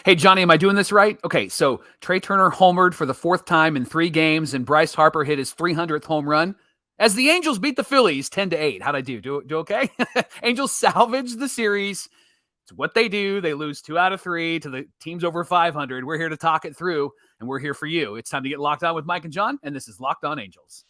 Hey, Johnny, am I doing this right? Okay, so Trey Turner homered for the fourth time in 3 games, and Bryce Harper hit his 300th home run as the Angels beat the Phillies 10-8. How'd I do? Do okay? Angels salvage the series. It's what they do. They lose 2 out of 3 to the teams over 500. We're here to talk it through, and we're here for you. It's time to get locked on with Mike and John, and this is Locked On Angels.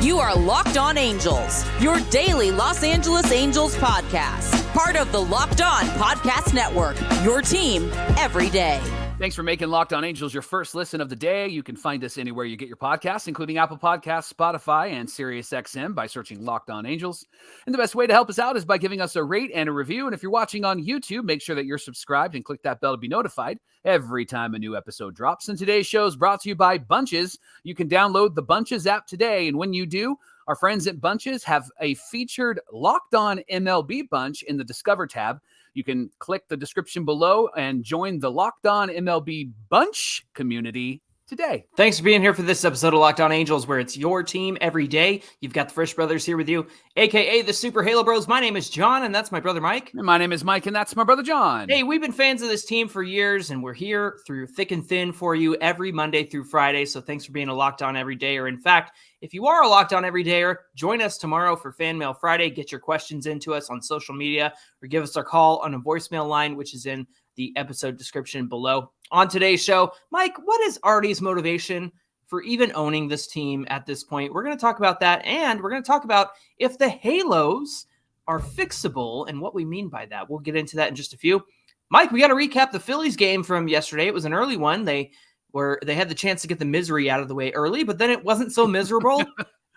You are Locked On Angels, your daily Los Angeles Angels podcast. Part of the Locked On Podcast Network, your team every day. Thanks for making Locked On Angels your first listen of the day. You can find us anywhere you get your podcasts, including Apple Podcasts, Spotify, and SiriusXM by searching Locked On Angels. And the best way to help us out is by giving us a rate and a review. And if you're watching on YouTube, make sure that you're subscribed and click that bell to be notified every time a new episode drops. And today's show is brought to you by Bunches. You can download the Bunches app today. And when you do, our friends at Bunches have a featured Locked On MLB bunch in the Discover tab. You can click the description below and join the Locked On MLB bunch community today. Thanks for being here for this episode of Locked On Angels, where it's your team every day. You've got the Frisch Brothers here with you, a.k.a. the Super Halo Bros. My name is John, and that's my brother Mike. And my name is Mike, and that's my brother John. Hey, we've been fans of this team for years, and we're here through thick and thin for you every Monday through Friday, so thanks for being a Locked On Everydayer. In fact, if you are a Locked On Everydayer, join us tomorrow for Fan Mail Friday. Get your questions into us on social media, or give us a call on a voicemail line, which is in the episode description below. On today's show, Mike, what is Arte's motivation for even owning this team at this point? We're going to talk about that, and we're going to talk about if the Halos are fixable and what we mean by that. We'll get into that in just a few. Mike, we got to recap the Phillies game from yesterday. It was an early one. They had the chance to get the misery out of the way early, but then it wasn't so miserable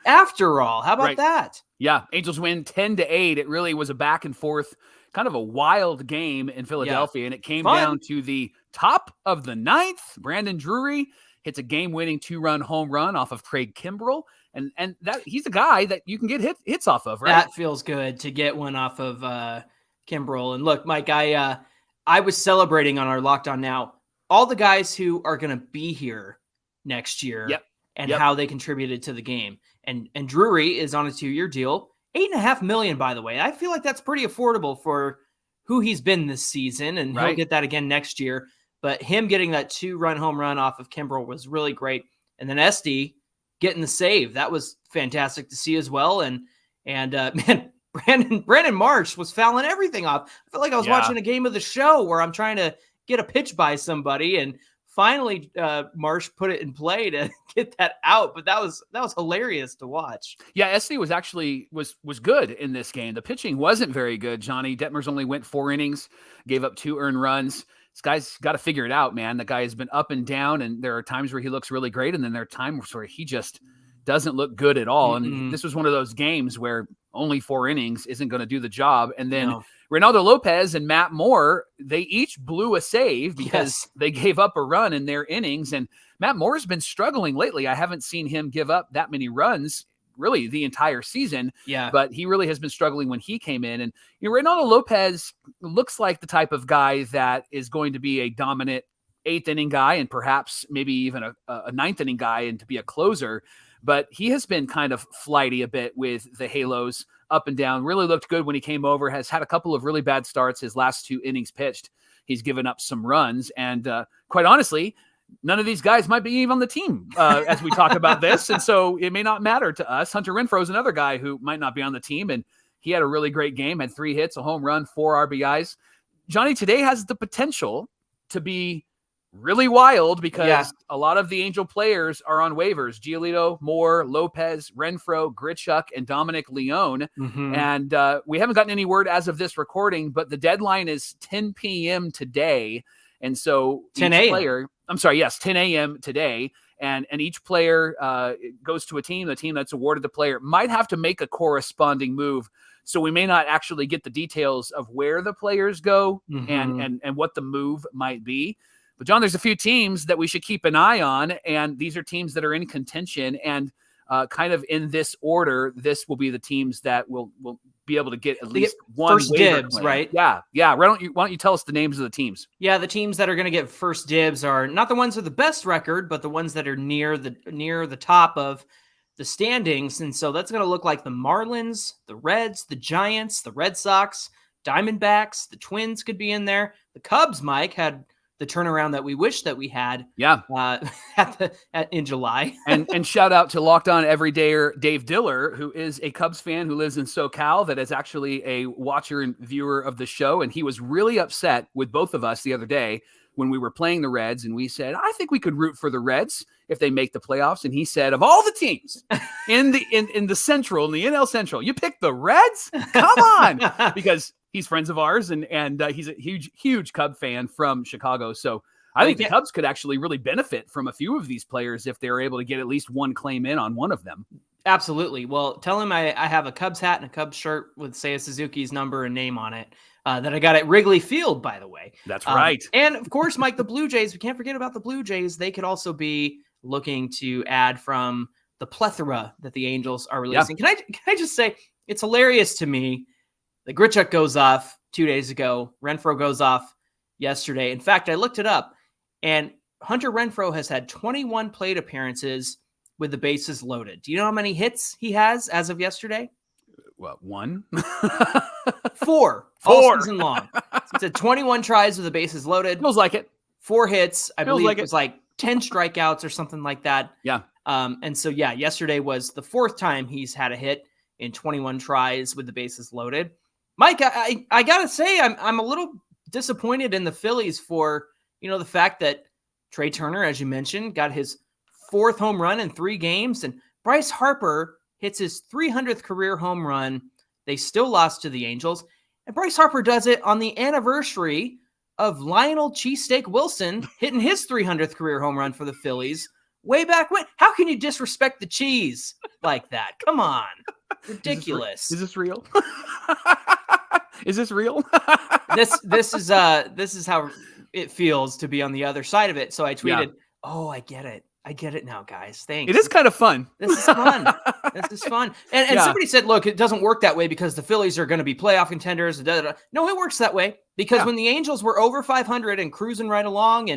after all. How about that? Yeah, Angels win 10-8. It really was a back and forth, kind of a wild game in Philadelphia, and it came down to the top of the ninth. Brandon Drury hits a game-winning 2-run home run off of Craig Kimbrell, and that he's a guy that you can get hits off of, right? That feels good to get one off of Kimbrell. And look, Mike, I was celebrating on our Locked On Now all the guys who are going to be here next year and how they contributed to the game. And Drury is on a 2-year deal. $8.5 million, by the way. I feel like that's pretty affordable for who he's been this season, and he'll get that again next year. But him getting that 2-run home run off of Kimbrell was really great. And then Esty getting the save. That was fantastic to see as well. And man, Brandon Marsh was fouling everything off. I felt like I was watching a game of the show where I'm trying to get a pitch by somebody, and finally Marsh put it in play to get that out. But that was hilarious to watch. Yeah, Esty was actually was good in this game. The pitching wasn't very good, Johnny. Detmers only went 4 innings, gave up 2 earned runs. This guy's got to figure it out, man. The guy has been up and down, and there are times where he looks really great, and then there are times where he just doesn't look good at all. And this was one of those games where only 4 innings isn't going to do the job. And then Reynaldo Lopez and Matt Moore, they each blew a save because they gave up a run in their innings. And Matt Moore's been struggling lately. I haven't seen him give up that many runs really the entire season. But he really has been struggling when he came in. And Reynaldo Lopez looks like the type of guy that is going to be a dominant 8th inning guy, and perhaps maybe even a 9th inning guy, and to be a closer. But he has been kind of flighty a bit with the Halos, up and down. Really looked good when he came over, has had a couple of really bad starts. His last 2 innings pitched, he's given up some runs. And quite honestly, none of these guys might be even on the team as we talk about this. And so it may not matter to us. Hunter Renfroe is another guy who might not be on the team, and he had a really great game, had 3 hits, a home run, 4 RBIs. Johnny, today has the potential to be really wild because a lot of the Angel players are on waivers. Giolito, Moore, Lopez, Renfroe, Grichuk, and Dominic Leone. And we haven't gotten any word as of this recording, but the deadline is 10 p.m. today. And so 10 a.m. 10 a.m. today. And each player goes to a team. The team that's awarded the player might have to make a corresponding move. So we may not actually get the details of where the players go and what the move might be. But, John, there's a few teams that we should keep an eye on, and these are teams that are in contention. And kind of in this order, this will be the teams that will be able to get at least one first dibs, claim. right? Yeah. Why don't you tell us the names of the teams? Yeah, the teams that are going to get first dibs are not the ones with the best record, but the ones that are near the top of the standings. And so that's going to look like the Marlins, the Reds, the Giants, the Red Sox, Diamondbacks, the Twins could be in there. The Cubs, Mike, had the turnaround that we wish that we had. Yeah. In July. and shout out to Locked On Everydayer Dave Diller, who is a Cubs fan who lives in SoCal, that is actually a watcher and viewer of the show. And he was really upset with both of us the other day when we were playing the Reds. And we said, I think we could root for the Reds if they make the playoffs. And he said, of all the teams in the Central, in the NL Central, you pick the Reds? Come on. Because he's friends of ours, and he's a huge Cub fan from Chicago. So I think the Cubs could actually really benefit from a few of these players if they're able to get at least one claim in on one of them. Absolutely. Well, tell him I have a Cubs hat and a Cubs shirt with Seiya Suzuki's number and name on it that I got at Wrigley Field, by the way. That's right. And of course, Mike, the Blue Jays, we can't forget about the Blue Jays. They could also be looking to add from the plethora that the Angels are releasing. Yeah. Can I just say, it's hilarious to me. The Grichuk goes off 2 days ago. Renfroe goes off yesterday. In fact, I looked it up, and Hunter Renfroe has had 21 plate appearances with the bases loaded. Do you know how many hits he has as of yesterday? What, one? 4. All season long. So it's at 21 tries with the bases loaded. Feels like it. 4 hits. I believe it was like 10 strikeouts or something like that. Yeah. And so, yeah, yesterday was the 4th time he's had a hit in 21 tries with the bases loaded. Mike, I gotta say, I'm a little disappointed in the Phillies for, the fact that Trey Turner, as you mentioned, got his 4th home run in 3 games, and Bryce Harper hits his 300th career home run. They still lost to the Angels, and Bryce Harper does it on the anniversary of Lionel Cheesesteak Wilson hitting his 300th career home run for the Phillies way back when. How can you disrespect the cheese like that? Come on. Ridiculous. Is this real? Is this real? This is how it feels to be on the other side of it. So I tweeted, "Oh, I get it. I get it now, guys. Thanks. It is kind of fun. This is fun. This is fun." And somebody said, "Look, it doesn't work that way because the Phillies are going to be playoff contenders." No, it works that way because when the Angels were over 500 and cruising right along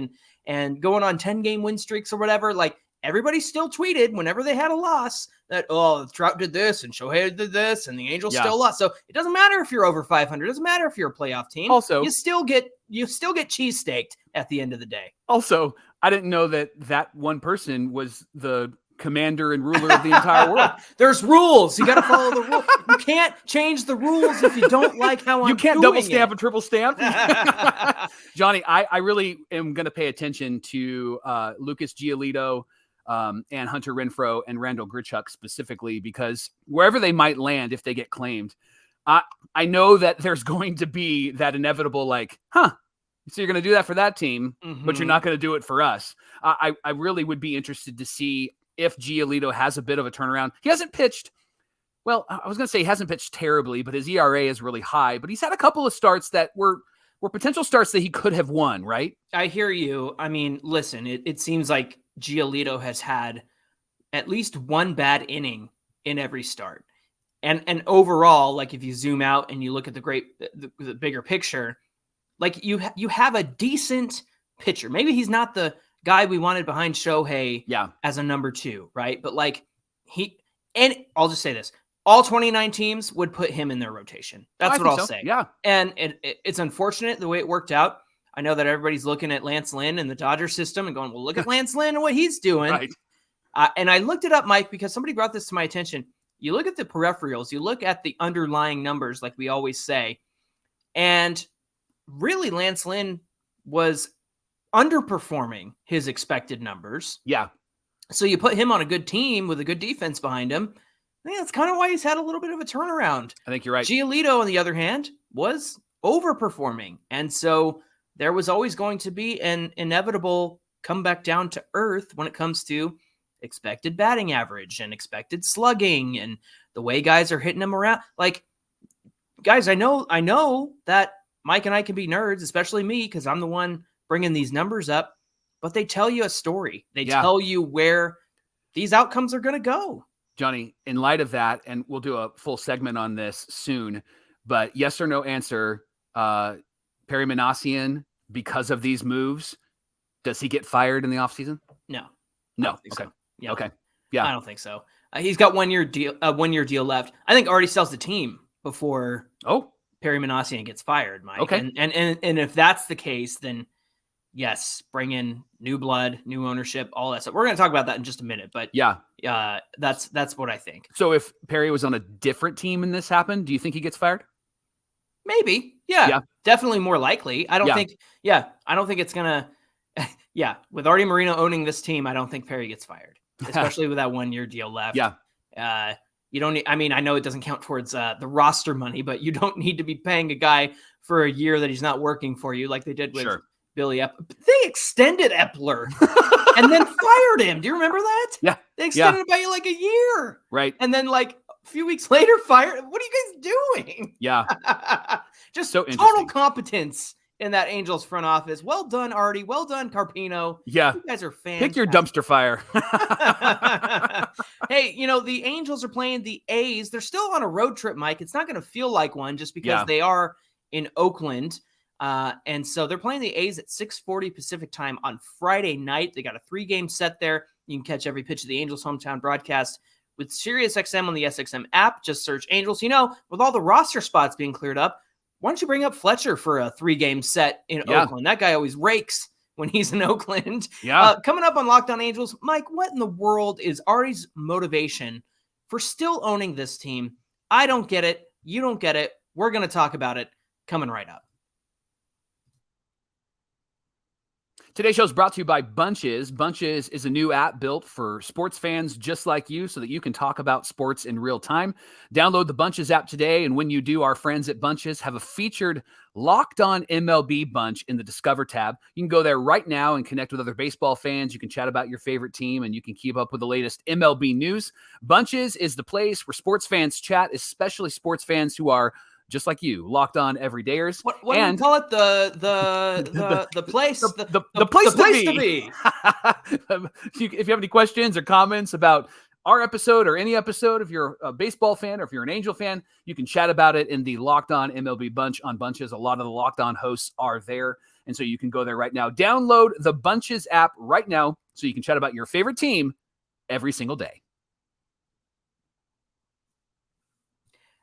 and going on 10-game win streaks or whatever, like everybody still tweeted whenever they had a loss that, oh, Trout did this and Shohei did this and the Angels still lost. So it doesn't matter if you're over 500. It doesn't matter if you're a playoff team. Also, you still get cheesesteaked at the end of the day. Also, I didn't know that one person was the commander and ruler of the entire world. There's rules. You got to follow the rules. You can't change the rules if you don't like how you can't double stamp and triple stamp. Johnny, I really am going to pay attention to Lucas Giolito and Hunter Renfroe and Randall Grichuk specifically, because wherever they might land, if they get claimed, I know that there's going to be that inevitable, like, so you're going to do that for that team, but you're not going to do it for us. I really would be interested to see if Giolito has a bit of a turnaround. He hasn't pitched, well, I was going to say he hasn't pitched terribly, but his ERA is really high, but he's had a couple of starts that were potential starts that he could have won, right? I hear you. I mean, listen, it seems like Giolito has had at least one bad inning in every start. And overall, like if you zoom out and you look at the bigger picture, like you have a decent pitcher. Maybe he's not the guy we wanted behind Shohei as a number 2, right? But like and I'll just say this, all 29 teams would put him in their rotation. That's what I'll say. Yeah. And it's unfortunate the way it worked out. I know that everybody's looking at Lance Lynn and the Dodger system and going, well, look at Lance Lynn and what he's doing. Right. And I looked it up, Mike, because somebody brought this to my attention. You look at the peripherals, you look at the underlying numbers, like we always say, and really Lance Lynn was underperforming his expected numbers. Yeah. So you put him on a good team with a good defense behind him. I think that's kind of why he's had a little bit of a turnaround. I think you're right. Giolito, on the other hand, was overperforming. And so there was always going to be an inevitable come back down to earth when it comes to expected batting average and expected slugging and the way guys are hitting them around. Like, guys, I know that Mike and I can be nerds, especially me, because I'm the one bringing these numbers up, but they tell you a story. They tell you where these outcomes are going to go. Johnny, in light of that, and we'll do a full segment on this soon, but yes or no answer, Perry Manassian, because of these moves, does he get fired in the offseason? No. Okay. So. Yeah. Okay. Yeah. I don't think so. He's got 1 year deal left. I think already sells the team before Perry Manassian gets fired, Mike. Okay. And if that's the case, then yes, bring in new blood, new ownership, all that stuff. We're going to talk about that in just a minute, but that's what I think. So if Perry was on a different team and this happened, do you think he gets fired? Maybe. Yeah. Definitely more likely. I don't think it's going to, with Arte Moreno owning this team, I don't think Perry gets fired, especially with that 1-year deal left. Yeah. You don't need, I mean, I know it doesn't count towards the roster money, but you don't need to be paying a guy for a year that he's not working for you like they did with Billy Epler. They extended Epler and then fired him. Do you remember that? Yeah. They extended it by like a year. Right. And then like a few weeks later, fired. What are you guys doing? Yeah. Just so total competence in that Angels front office. Well done, Artie. Well done, Carpino. Yeah. You guys are fantastic. Pick your dumpster fire. Hey, the Angels are playing the A's. They're still on a road trip, Mike. It's not going to feel like one just because they are in Oakland. And so they're playing the A's at 6:40 Pacific time on Friday night. They got a 3-game set there. You can catch every pitch of the Angels hometown broadcast with SiriusXM on the SXM app. Just search Angels. With all the roster spots being cleared up, why don't you bring up Fletcher for a 3-game set in Oakland? That guy always rakes when he's in Oakland. Coming up on Locked On Angels, Mike, what in the world is Artie's motivation for still owning this team? I don't get it. You don't get it. We're going to talk about it coming right up. Today's show is brought to you by Bunches. Bunches is a new app built for sports fans just like you so that you can talk about sports in real time. Download the Bunches app today, and when you do, our friends at Bunches have a featured Locked On MLB bunch in the Discover tab. You can go there right now and connect with other baseball fans. You can chat about your favorite team, and you can keep up with the latest MLB news. Bunches is the place where sports fans chat, especially sports fans who are just like you, locked on everydayers. What do you call it? The place, the place to be. If you have any questions or comments about our episode or any episode, if you're a baseball fan or if you're an Angel fan, you can chat about it in the Locked On MLB bunch on Bunches. A lot of the Locked On hosts are there, and so you can go there right now. Download the Bunches app right now so you can chat about your favorite team every single day.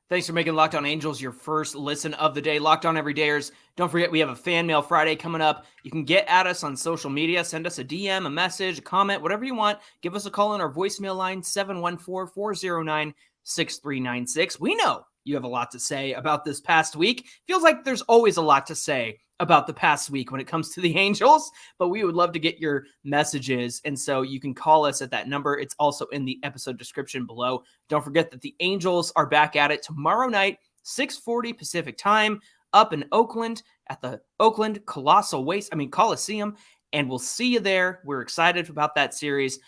Thanks for making Locked On Angels your first listen of the day. Locked On Everydayers. Don't forget, we have a Fan Mail Friday coming up. You can get at us on social media. Send us a DM, a message, a comment, whatever you want. Give us a call on our voicemail line, 714-409-6396. We know you have a lot to say about this past week. Feels like there's always a lot to say about the past week when it comes to the Angels, but we would love to get your messages. And so you can call us at that number. It's also in the episode description below. Don't forget that the Angels are back at it tomorrow night, 6:40 Pacific time, up in Oakland at the Oakland Coliseum. And we'll see you there. We're excited about that series.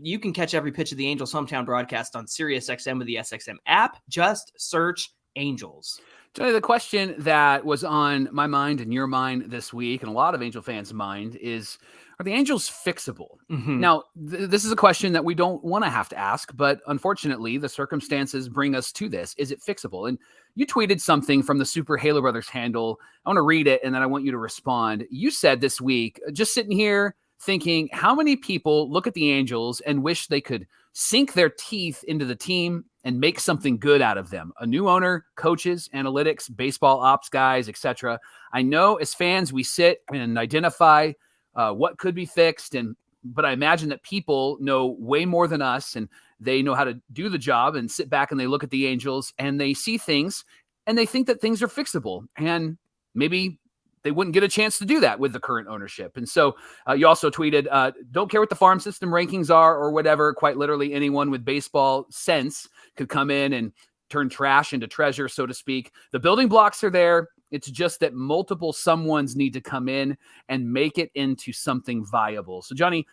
You can catch every pitch of the Angels hometown broadcast on SiriusXM with the SXM app. Just search Angels. Johnny, the question that was on my mind and your mind this week, and a lot of Angel fans' mind, is, are the Angels fixable? Mm-hmm. Now, this is a question that we don't want to have to ask, but unfortunately, the circumstances bring us to this. Is it fixable? And you tweeted something from the Super Halo Brothers handle. I want to read it, and then I want you to respond. You said this week, just sitting here thinking, how many people look at the Angels and wish they could sink their teeth into the team and make something good out of them? A new owner, coaches, analytics, baseball ops guys, etc. I know as fans, we sit and identify what could be fixed, but I imagine that people know way more than us, and they know how to do the job and sit back and they look at the Angels and they see things and they think that things are fixable, and maybe they wouldn't get a chance to do that with the current ownership. And so you also tweeted, don't care what the farm system rankings are or whatever. Quite literally, anyone with baseball sense could come in and turn trash into treasure, so to speak. The building blocks are there. It's just that multiple someones need to come in and make it into something viable. So Johnny,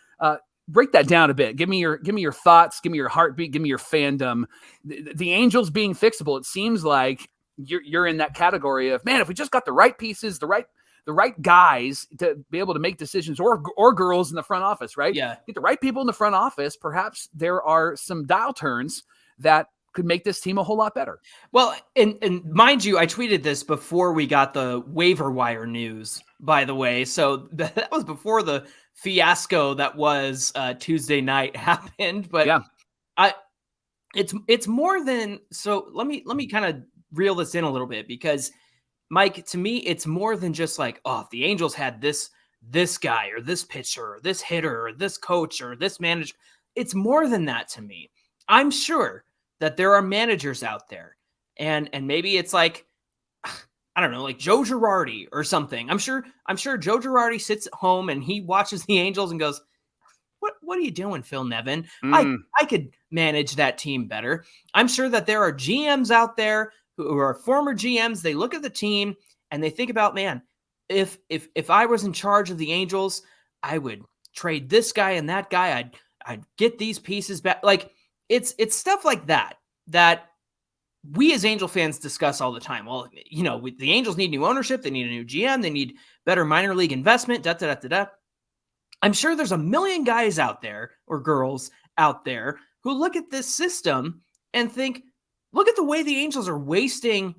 break that down a bit. Give me your thoughts. Give me your heartbeat. Give me your fandom. The Angels being fixable. It seems like you're in that category of, man, if we just got the right pieces, the right guys to be able to make decisions, or girls in the front office, right? Yeah. Get the right people in the front office. Perhaps there are some dial turns that could make this team a whole lot better. Well, and mind you, I tweeted this before we got the waiver wire news, by the way. So that was before the fiasco that was Tuesday night happened. But yeah, it's more than, so let me kind of reel this in a little bit because, Mike, to me, it's more than just like, oh, if the Angels had this guy or this pitcher or this hitter or this coach or this manager. It's more than that to me. I'm sure that there are managers out there and maybe it's like, I don't know, like Joe Girardi or something. I'm sure Joe Girardi sits at home and he watches the Angels and goes, what are you doing, Phil Nevin? I could manage that team better. I'm sure that there are GMs out there who are former GMs. They look at the team and they think about, man, if I was in charge of the Angels, I would trade this guy and that guy. I'd get these pieces back. Like it's stuff like that we as Angel fans discuss all the time. Well, you know, the Angels need new ownership. They need a new GM. They need better minor league investment. I'm sure there's a million guys out there or girls out there who look at this system and think, look at the way the Angels are wasting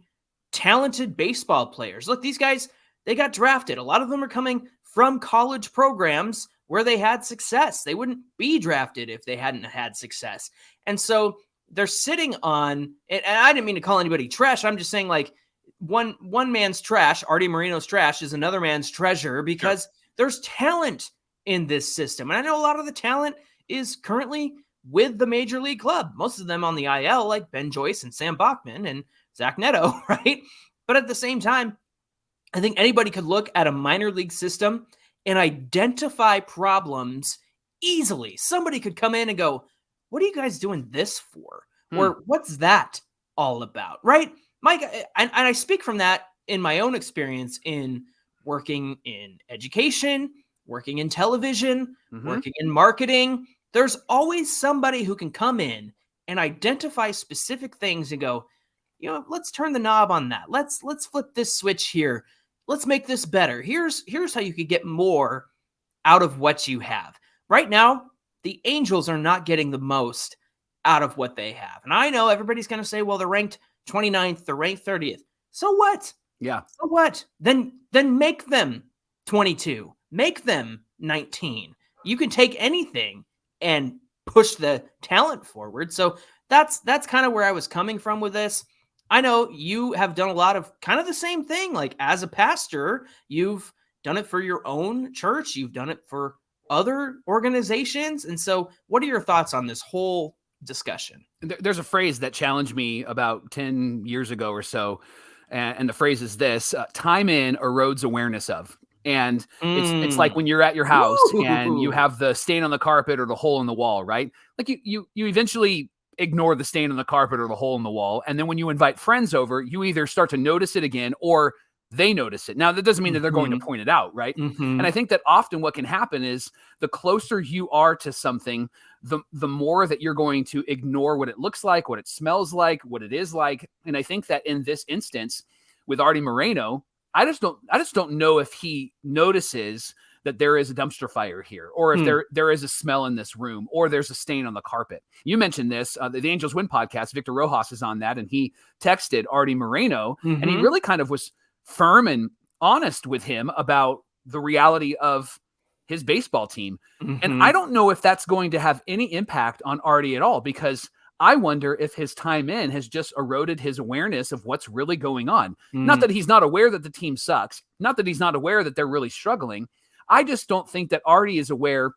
talented baseball players. Look, these guys, they got drafted. A lot of them are coming from college programs where they had success. They wouldn't be drafted if they hadn't had success. And so they're sitting on, and I didn't mean to call anybody trash. I'm just saying like one man's trash, Arte Moreno's trash, is another man's treasure because there's talent in this system. And I know a lot of the talent is currently with the major league club, most of them on the IL, like Ben Joyce and Sam Bachman and Zach Neto, right? But at the same time, I think anybody could look at a minor league system and identify problems easily. Somebody could come in and go, what are you guys doing this for? Or what's that all about, right? Mike, and I speak from that in my own experience in working in education, working in television, working in marketing. There's always somebody who can come in and identify specific things and go, you know, let's turn the knob on that. Let's flip this switch here. Let's make this better. Here's how you could get more out of what you have. Right now, the Angels are not getting the most out of what they have. And I know everybody's going to say, well, they're ranked 29th, they're ranked 30th. So what? Yeah. So what? Then make them 22. Make them 19. You can take anything and push the talent forward. So that's kind of where I was coming from with this. I know you have done a lot of kind of the same thing. Like as a pastor, you've done it for your own church. You've done it for other organizations. And so what are your thoughts on this whole discussion? There's a phrase that challenged me about 10 years ago or so. And the phrase is this: time in erodes awareness of. And it's like when you're at your house and you have the stain on the carpet or the hole in the wall, right? Like you eventually ignore the stain on the carpet or the hole in the wall. And then when you invite friends over, you either start to notice it again or they notice it. Now, that doesn't mean that they're going to point it out, right? And I think that often what can happen is the closer you are to something, the more that you're going to ignore what it looks like, what it smells like, what it is like. And I think that in this instance with Arte Moreno, I just don't know if he notices that there is a dumpster fire here, or if there is a smell in this room, or there's a stain on the carpet. You mentioned this, the Angels Win podcast, Victor Rojas is on that, and he texted Arte Moreno, and he really kind of was firm and honest with him about the reality of his baseball team. And I don't know if that's going to have any impact on Arte at all, because I wonder if his time in has just eroded his awareness of what's really going on. Not that he's not aware that the team sucks, not that he's not aware that they're really struggling. I just don't think that Arte is aware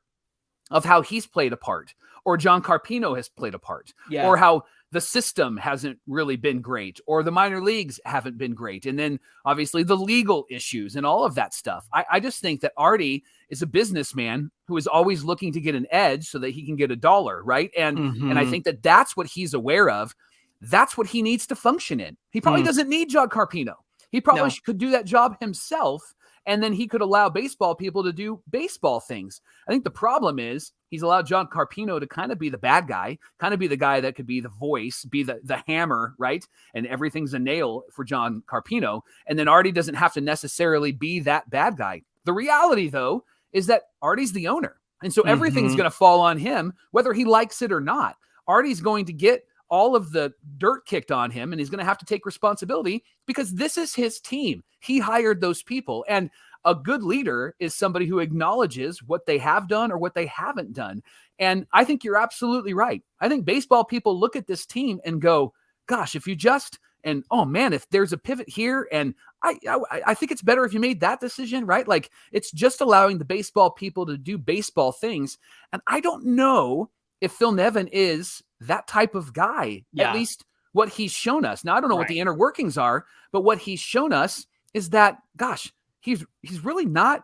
of how he's played a part, or John Carpino has played a part, or how the system hasn't really been great, or the minor leagues haven't been great. And then obviously the legal issues and all of that stuff. I just think that Arte is a businessman who is always looking to get an edge so that he can get a dollar, right? And I think that that's what he's aware of. That's what he needs to function in. He probably doesn't need John Carpino. He probably could do that job himself, and then he could allow baseball people to do baseball things. I think the problem is he's allowed John Carpino to kind of be the bad guy, kind of be the guy that could be the voice, be the hammer, right? And everything's a nail for John Carpino. And then Arte doesn't have to necessarily be that bad guy. The reality, though, is that Arte's the owner. And so everything's going to fall on him, whether he likes it or not. Arte's going to get all of the dirt kicked on him, and he's going to have to take responsibility because this is his team. He hired those people. And a good leader is somebody who acknowledges what they have done or what they haven't done. And I think you're absolutely right. I think baseball people look at this team and go, gosh, if you just And oh man, if there's a pivot here, and I think it's better if you made that decision, right? Like, it's just allowing the baseball people to do baseball things. And I don't know if Phil Nevin is that type of guy, at least what he's shown us. Now, I don't know what the inner workings are, but what he's shown us is that, gosh, he's really not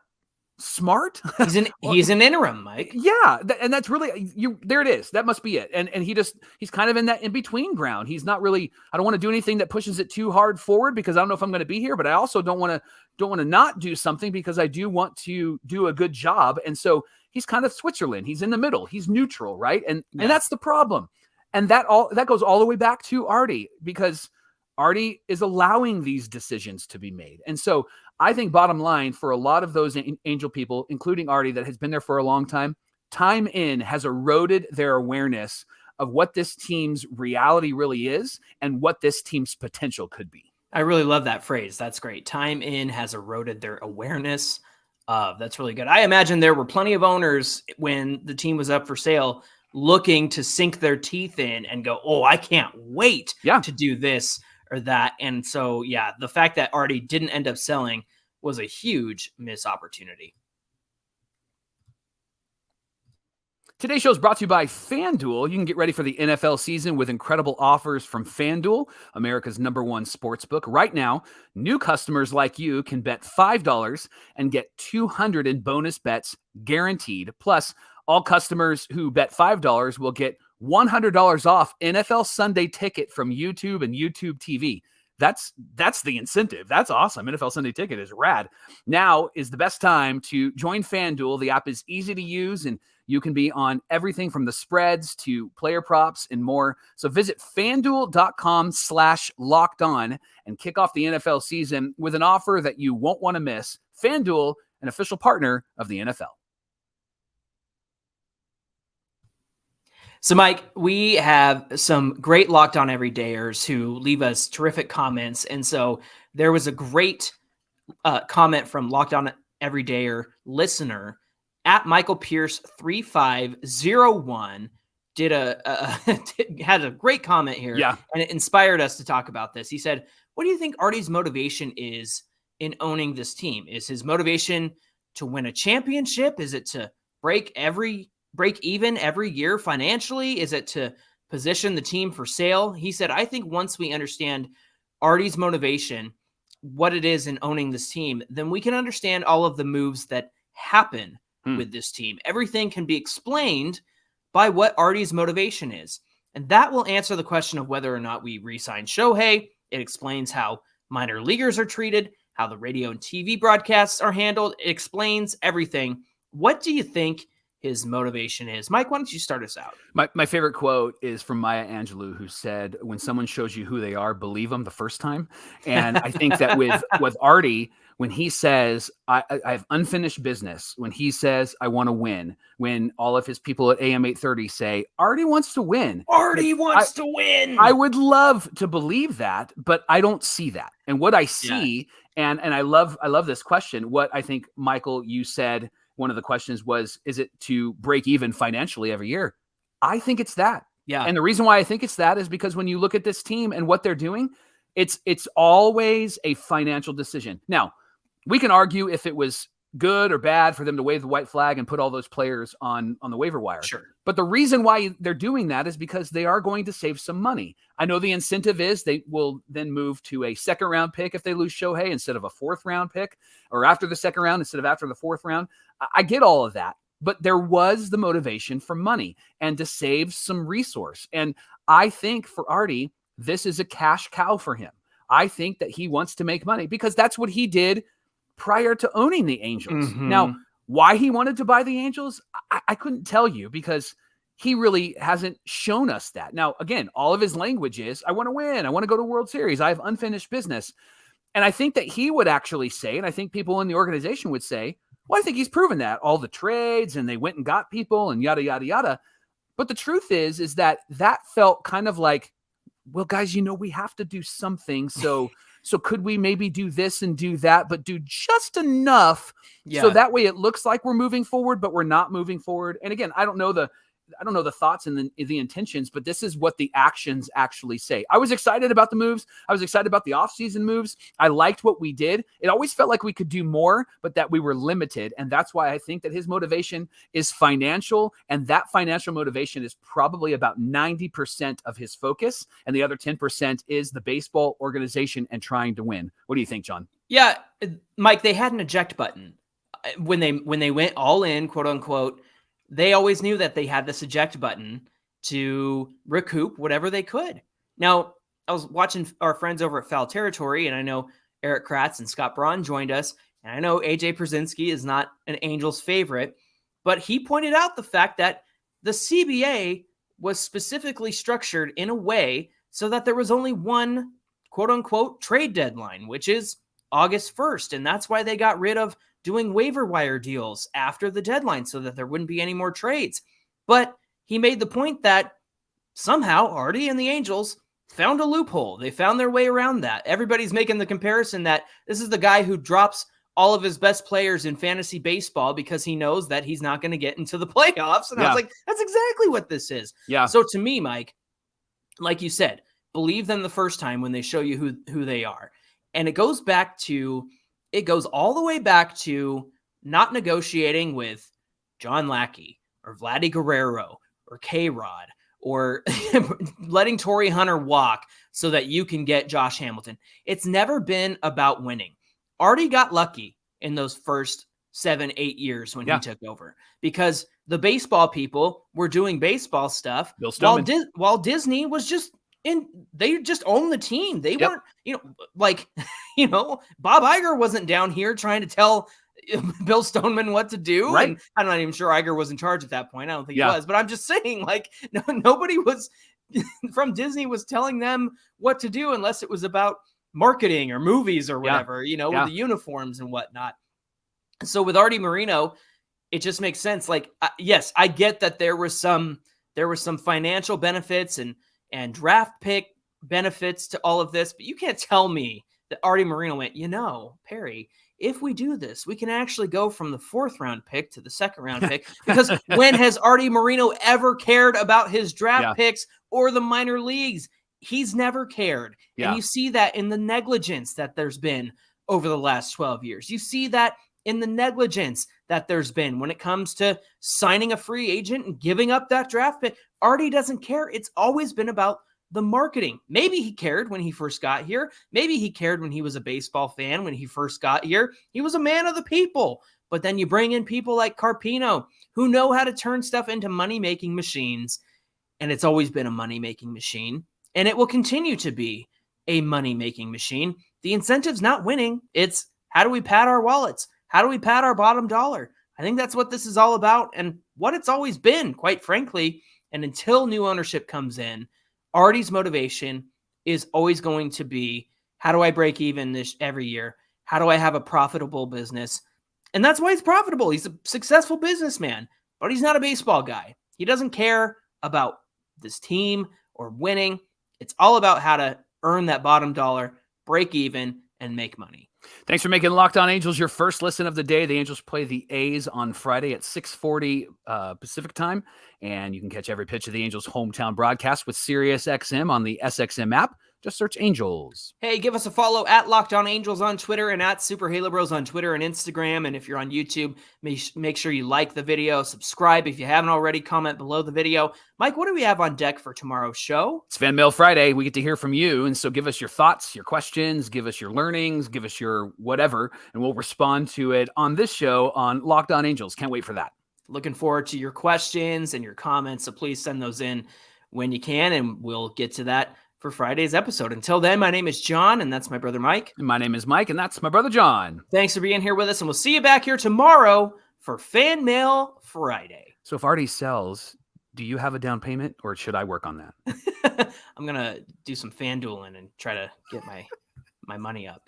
smart. He's an interim, Mike. Yeah. And that's really, there it is. That must be it. And he's kind of in that in-between ground. He's not really, I don't want to do anything that pushes it too hard forward because I don't know if I'm going to be here, but I also don't want to not do something because I do want to do a good job. And so he's kind of Switzerland. He's in the middle. He's neutral, right? And that's the problem. And that goes all the way back to Arte, because Arte is allowing these decisions to be made. And so I think bottom line for a lot of those Angel people, including Arte, that has been there for a long time in has eroded their awareness of what this team's reality really is and what this team's potential could be. I really love that phrase. That's great. Time in has eroded their awareness. That's really good. I imagine there were plenty of owners when the team was up for sale looking to sink their teeth in and go, oh, I can't wait to do this or that. And so, the fact that Arte didn't end up selling was a huge missed opportunity. Today's show is brought to you by FanDuel. You can get ready for the NFL season with incredible offers from FanDuel, America's #1 sportsbook. Right now, new customers like you can bet $5 and get $200 in bonus bets guaranteed. Plus, all customers who bet $5 will get $100 off NFL Sunday Ticket from YouTube and YouTube TV. That's the incentive. That's awesome. NFL Sunday Ticket is rad. Now is the best time to join FanDuel. The app is easy to use, and you can be on everything from the spreads to player props and more. So visit FanDuel.com/lockedon and kick off the NFL season with an offer that you won't want to miss. FanDuel, an official partner of the NFL. So, Mike, we have some great Locked On Everydayers who leave us terrific comments. And so there was a great comment from Locked On Everydayer listener at Michael Pierce 3501 had a great comment here. Yeah. And it inspired us to talk about this. He said, what do you think Arte's motivation is in owning this team? Is his motivation to win a championship? Is it to break even every year financially? Is it to position the team for sale? He said, I think once we understand Arte's motivation, what it is in owning this team, then we can understand all of the moves that happen with this team. Everything can be explained by what Arte's motivation is. And that will answer the question of whether or not we re-sign Shohei. It explains how minor leaguers are treated, how the radio and TV broadcasts are handled. It explains everything. What do you think his motivation is? Mike, why don't you start us out? My favorite quote is from Maya Angelou, who said, when someone shows you who they are, believe them the first time. And I think that with Arte, when he says, I have unfinished business, when he says, I want to win, when all of his people at AM 830 say, Arte wants to win. Arte wants to win. I would love to believe that, but I don't see that. And what I see, and I love this question. What I think, Michael, you said, one of the questions was, is it to break even financially every year? I think it's that. Yeah. And the reason why I think it's that is because when you look at this team and what they're doing, it's always a financial decision. Now, we can argue if it was good or bad for them to wave the white flag and put all those players on the waiver wire. Sure. But the reason why they're doing that is because they are going to save some money. I know the incentive is they will then move to a second round pick if they lose Shohei instead of a fourth round pick, or after the second round instead of after the fourth round. I get all of that, but there was the motivation for money and to save some resource. And I think for Arte, this is a cash cow for him. I think that he wants to make money because that's what he did prior to owning the Angels. Mm-hmm. Now, why he wanted to buy the Angels, I couldn't tell you because he really hasn't shown us that. Now, again, all of his language is, I want to win. I want to go to World Series. I have unfinished business. And I think that he would actually say, and I think people in the organization would say, well, I think he's proven that. All the trades and they went and got people and yada, yada, yada. But the truth is that felt kind of like, well, guys, we have to do something. So could we maybe do this and do that, but do just enough so that way it looks like we're moving forward, but we're not moving forward. And again, I don't know the I don't know the thoughts and the intentions, but this is what the actions actually say. I was excited about the moves. I was excited about the offseason moves. I liked what we did. It always felt like we could do more, but that we were limited. And that's why I think that his motivation is financial. And that financial motivation is probably about 90% of his focus. And the other 10% is the baseball organization and trying to win. What do you think, John? Yeah, Mike, they had an eject button. When they went all in, quote unquote, they always knew that they had this eject button to recoup whatever they could. Now, I was watching our friends over at Foul Territory, and I know Eric Kratz and Scott Braun joined us, and I know AJ Przinsky is not an Angels favorite, but he pointed out the fact that the CBA was specifically structured in a way so that there was only one, quote unquote, trade deadline, which is August 1st. And that's why they got rid of doing waiver wire deals after the deadline so that there wouldn't be any more trades. But he made the point that somehow Arte and the Angels found a loophole. They found their way around that. Everybody's making the comparison that this is the guy who drops all of his best players in fantasy baseball because he knows that he's not going to get into the playoffs. And I was like, that's exactly what this is. Yeah. So to me, Mike, like you said, believe them the first time when they show you who they are. And it goes all the way back to not negotiating with John Lackey or Vladdy Guerrero or K-Rod or letting Torrey Hunter walk so that you can get Josh Hamilton. It's never been about winning. Arte got lucky in those first 7-8 years when he took over because the baseball people were doing baseball stuff while Disney was just they just owned the team. They weren't, Bob Iger wasn't down here trying to tell Bill Stoneman what to do. Right. And I'm not even sure Iger was in charge at that point. I don't think he was, but I'm just saying, nobody was from Disney was telling them what to do unless it was about marketing or movies or whatever, with the uniforms and whatnot. So with Arte Moreno, it just makes sense. Yes, I get that there was some financial benefits and draft pick benefits to all of this, but you can't tell me that Arte Moreno went, Perry, if we do this, we can actually go from the 4th round pick to the 2nd round pick, because when has Arte Moreno ever cared about his draft picks or the minor leagues? He's never cared. And you see that in the negligence that there's been over the last 12 years. You see that in the negligence that there's been when it comes to signing a free agent and giving up that draft pick. Arte doesn't care. It's always been about the marketing. Maybe he cared when he first got here. Maybe he cared when he was a baseball fan when he first got here. He was a man of the people. But then you bring in people like Carpino who know how to turn stuff into money-making machines. And it's always been a money-making machine. And it will continue to be a money-making machine. The incentive's not winning. It's how do we pad our wallets? How do we pad our bottom dollar? I think that's what this is all about and what it's always been, quite frankly. And until new ownership comes in, Artie's motivation is always going to be, how do I break even this every year? How do I have a profitable business? And that's why he's profitable. He's a successful businessman, but he's not a baseball guy. He doesn't care about this team or winning. It's all about how to earn that bottom dollar, break even, and make money. Thanks for making Locked On Angels your first listen of the day. The Angels play the A's on Friday at 6:40 Pacific time, and you can catch every pitch of the Angels' hometown broadcast with SiriusXM on the SXM app. Just search Angels. Hey, give us a follow at Locked On Angels on Twitter and at Super Halo Bros on Twitter and Instagram. And if you're on YouTube, make sure you like the video, subscribe if you haven't already, comment below the video. Mike, what do we have on deck for tomorrow's show? It's Fan Mail Friday. We get to hear from you. And so give us your thoughts, your questions, give us your learnings, give us your whatever, and we'll respond to it on this show on Locked On Angels. Can't wait for that. Looking forward to your questions and your comments. So please send those in when you can, and we'll get to that for Friday's episode. Until then, my name is John, and that's my brother Mike. And my name is Mike, and that's my brother John. Thanks for being here with us, and we'll see you back here tomorrow for Fan Mail Friday. So if Arte sells, do you have a down payment, or should I work on that? I'm going to do some fan dueling and try to get my money up.